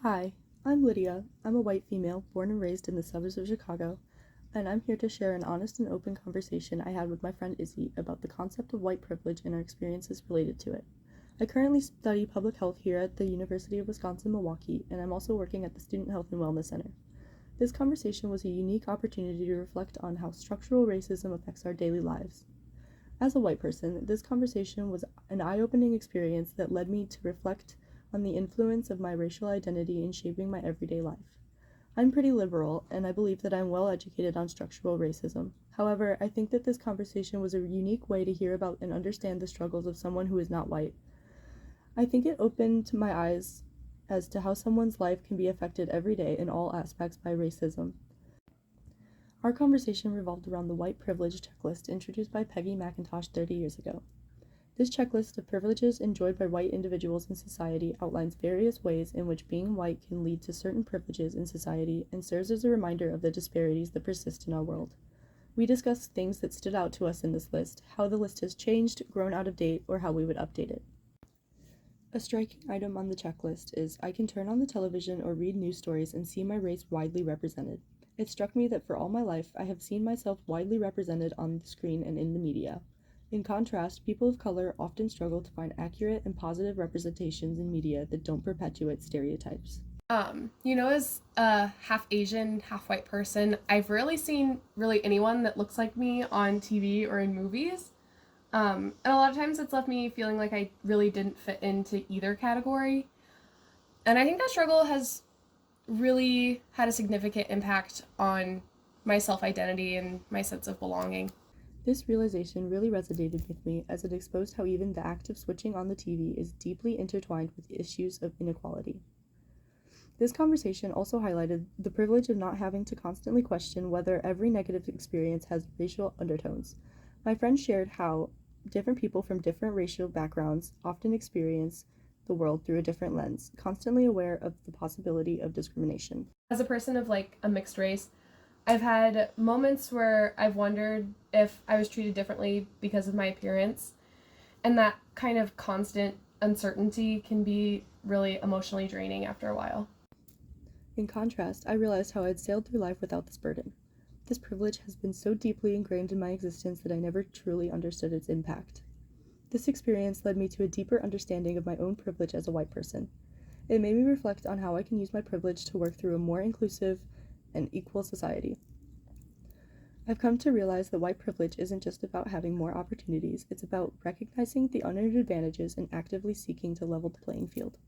Hi, I'm Lydia. I'm a white female born and raised in the suburbs of Chicago, and I'm here to share an honest and open conversation I had with my friend Izzy about the concept of white privilege and our experiences related to it. I currently study public health here at the University of Wisconsin-Milwaukee, and I'm also working at the Student Health and Wellness Center. This conversation was a unique opportunity to reflect on how structural racism affects our daily lives. As a white person, this conversation was an eye-opening experience that led me to reflect on the influence of my racial identity in shaping my everyday life. I'm pretty liberal, and I believe that I'm well educated on structural racism. However, I think that this conversation was a unique way to hear about and understand the struggles of someone who is not white. I think it opened my eyes as to how someone's life can be affected every day in all aspects by racism. Our conversation revolved around the white privilege checklist introduced by Peggy McIntosh 30 years ago. This checklist of privileges enjoyed by white individuals in society outlines various ways in which being white can lead to certain privileges in society and serves as a reminder of the disparities that persist in our world. We discussed things that stood out to us in this list, how the list has changed, grown out of date, or how we would update it. A striking item on the checklist is I can turn on the television or read news stories and see my race widely represented. It struck me that for all my life, I have seen myself widely represented on the screen and in the media. In contrast, people of color often struggle to find accurate and positive representations in media that don't perpetuate stereotypes. As a half Asian, half white person, I've rarely seen really anyone that looks like me on TV or in movies. And a lot of times it's left me feeling like I really didn't fit into either category. And I think that struggle has really had a significant impact on my self identity and my sense of belonging. This realization really resonated with me as it exposed how even the act of switching on the TV is deeply intertwined with issues of inequality. This conversation also highlighted the privilege of not having to constantly question whether every negative experience has racial undertones. My friend shared how different people from different racial backgrounds often experience the world through a different lens, constantly aware of the possibility of discrimination. As a person of like a mixed race, I've had moments where I've wondered if I was treated differently because of my appearance, and that kind of constant uncertainty can be really emotionally draining after a while. In contrast, I realized how I'd sailed through life without this burden. This privilege has been so deeply ingrained in my existence that I never truly understood its impact. This experience led me to a deeper understanding of my own privilege as a white person. It made me reflect on how I can use my privilege to work through a more inclusive and equal society. I've come to realize that white privilege isn't just about having more opportunities, it's about recognizing the unearned advantages and actively seeking to level the playing field.